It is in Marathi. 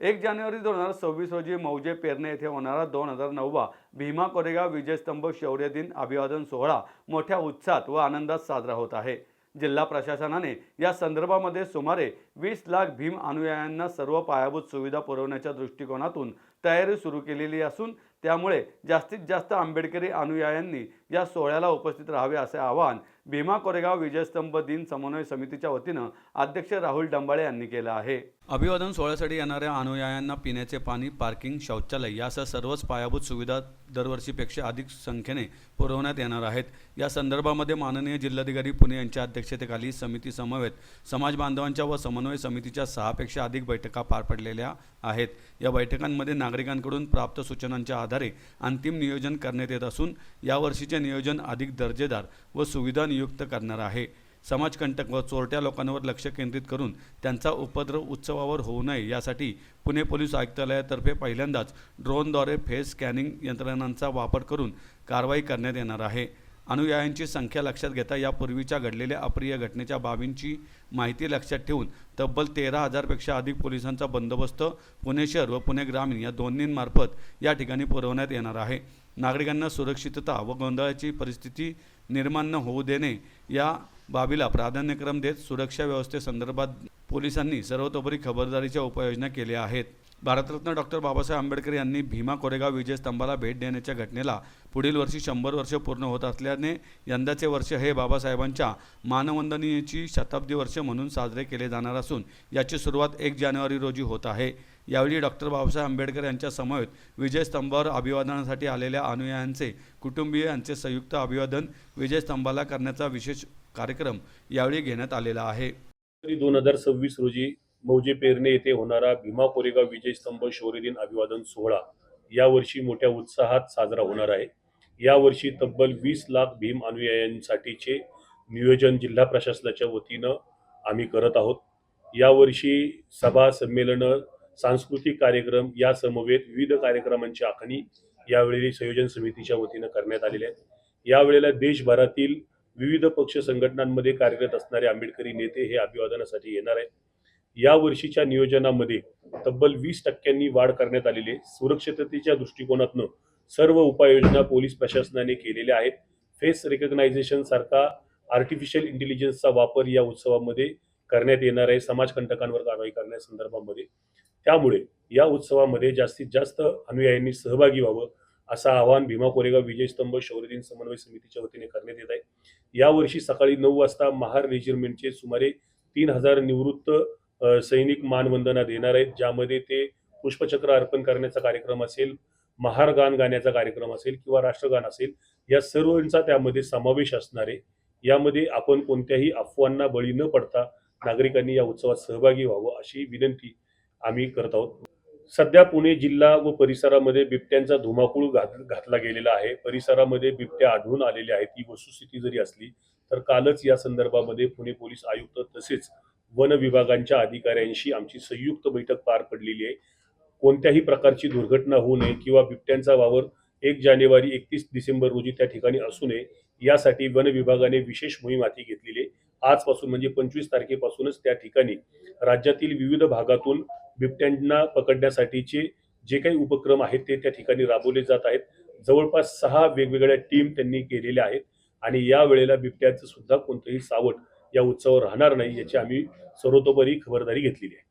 1 जानेवारी 2026 रोजी मौजे पेरणे येथे होणारा 2009वा भीमा कोरेगाव विजयस्तंभ शौर्य दिन अभिवादन सोहळा मोठ्या उत्साहात व आनंदात साजरा होत आहे। जिल्हा प्रशासनाने या संदर्भामध्ये सुमारे 20 लाख भीम अनुयायांना सर्व पायाभूत सुविधा पुरवण्याच्या दृष्टिकोनातून तयारी सुरू केलेली असून त्यामुळे जास्तीत जास्त आंबेडकरी अनुयायांनी या सोहळ्याला उपस्थित राहावे असे आवाहन भीमा कोरेगाव विजयस्तंभ दिन समन्वय समितीच्या वतीनं अध्यक्ष राहुल डंबाळे यांनी केलं आहे। अभिवादन सोहळ्यासाठी येणाऱ्या अनुयायांना पिण्याचे पाणी, पार्किंग, शौचालय यासह सर्वच पायाभूत सुविधा दरवर्षीपेक्षा अधिक संख्येने पुरवण्यात येणार आहेत। या संदर्भामध्ये माननीय जिल्हाधिकारी पुणे यांच्या अध्यक्षतेखाली समिती समवेत समाज बांधवांच्या व समन्वय समितीच्या 6 पेक्षा अधिक बैठका पार पडलेल्या आहेत। या बैठकांमध्ये नागरिकांकडून प्राप्त सूचनांच्या आधारे अंतिम नियोजन करण्यात येत असून यावर्षीचे नियोजन अधिक दर्जेदार व सुविधायुक्त करणार आहे। समाजकंटक व चोरट्या लोकांवर लक्ष केंद्रित करून त्यांचा उपद्रव उत्सवावर होऊ नये यासाठी पुणे पोलीस आयुक्तालयातर्फे पहिल्यांदाच ड्रोनद्वारे फेस स्कॅनिंग यंत्रणांचा वापर करून कारवाई करण्यात येणार आहे। अनुयायांची संख्या लक्षात घेता यापूर्वीच्या घडलेल्या अप्रिय घटनेच्या बाबींची माहिती लक्षात ठेवून तब्बल 13,000 पेक्षा अधिक पोलिसांचा बंदोबस्त पुणे शहर व पुणे ग्रामीण या दोन्हींमार्फत या ठिकाणी पुरवण्यात येणार आहे। नागरिकांना सुरक्षितता व गोंधळाची परिस्थिती निर्माण न होऊ देणे या बाबीला प्राधान्यक्रम देत सुरक्षा व्यवस्थेसंदर्भात पोलिसांनी सर्वतोपरी खबरदारीच्या उपाययोजना केल्या आहेत। भारतरत्न डॉक्टर बाबासाहेब आंबेडकर यांनी भीमा कोरेगाव विजयस्तंभाला भेट देण्याच्या घटनेला पुढील वर्षी 100 वर्ष पूर्ण होत असल्याने यंदाचे वर्ष हे बाबासाहेबांच्या मानवंदनेची शताब्दी वर्ष म्हणून साजरे केले जाणार असून याची सुरुवात 1 जानेवारी रोजी होत आहे। यावेळी डॉक्टर बाबासाहेब आंबेडकर यांच्या समवेत विजयस्तंभावर अभिवादनासाठी आलेल्या अनुयायांचे कुटुंबीय यांचे संयुक्त अभिवादन विजयस्तंभाला करण्याचा विशेष कार्यक्रम यावेळी घेण्यात आलेला आहे। 2026 रोजी मौजे पेरणे येथे होणारा भीमा कोरेगाव विजयस्तंभ शौर्य दिन अभिवादन सोहळा यावर्षी मोठ्या उत्साहात साजरा होणार आहे। यावर्षी तब्बल 20 लाख भीम अनुयायांसाठीचे नियोजन जिल्हा प्रशासनाच्या वतीनं आम्ही करत आहोत। यावर्षी सभा, संमेलनं, सांस्कृतिक कार्यक्रम या समवेत विविध कार्यक्रमांची आखणी यावेळी संयोजन समितीच्या वतीनं करण्यात आलेली आहे। यावेळेला देशभरातील विविध पक्ष संघटनांमध्ये कार्यरत असणारे आंबेडकरी नेते हे अभिवादनासाठी येणार आहेत। या वर्षीच्या नियोजनामध्ये तब्बल 20% वाढ करण्यात आलेली आहे। सुरक्षिततेच्या दृष्टिकोनातून सर्व उपाययोजना पोलीस प्रशासनाने केलेल्या आहेत। फेस रिकग्नायझेशन सारखा आर्टिफिशियल इंटेलिजन्सचा वापर या उत्सवामध्ये करण्यात येणार आहे समाजकंटकांवर कारवाई करण्यासंदर्भामध्ये। त्यामुळे या उत्सवामध्ये जास्तीत जास्त अनुयायांनी सहभागी व्हावं असं आवाहन भीमा कोरेगाव विजयस्तंभ शौर्य दिन समन्वय समितीच्या वतीने करण्यात येत आहे। यावर्षी सकाळी 9 वाजता महार रेजिमेंटचे सुमारे 3000 निवृत्त सैनिक मानवंदना देणार आहेत, ज्यामध्ये ते पुष्पचक्र अर्पण करण्याचा कार्यक्रम असेल, महार गान गाण्याचा कार्यक्रम असेल किंवा राष्ट्रगान असेल, या सर्वांचा त्यामध्ये समावेश असणार आहे। यामध्ये आपण कोणत्याही अफवांना बळी न पडता नागरिकांनी या उत्सवात सहभागी व्हावं अशी विनंती आम्ही करत आहोत। सध्या पुणे जिल्हा व परिसरामध्ये बिबट्यांचा धुमाकूळ घातला गेलेला आहे। परिसरामध्ये बिबट्या आढळून आलेले आहेत। ही वस्तुस्थिती जरी असली तर कालच या संदर्भामध्ये पुणे पोलीस आयुक्त तसेच वन विभागांच्या अधिकाऱ्यांशी आमची संयुक्त बैठक पार पडलेली आहे। कोणत्याही प्रकारची दुर्घटना होऊ नये किंवा बिबट्यांचा वावर 1 जानेवारी 31 डिसेंबर रोजी त्या ठिकाणी असू नये यासाठी वन विभागाने विशेष मोहीम हाती घेतलेली आहे। आजपासून म्हणजे 25 तारखेपासूनच त्या ठिकाणी राज्यातील विविध भागातून बिबट्यांना पकडण्यासाठीचे जे काही उपक्रम आहेत ते त्या ठिकाणी राबवले जात आहेत। जवळपास 6 वेगवेगळ्या टीम त्यांनी केलेल्या आहेत आणि या वेळेला बिबट्याचं सुद्धा कोणतेही सावट या उत्सवावर राहणार नाही याची आम्ही सर्वतोपरी खबरदारी घेतलेली आहे।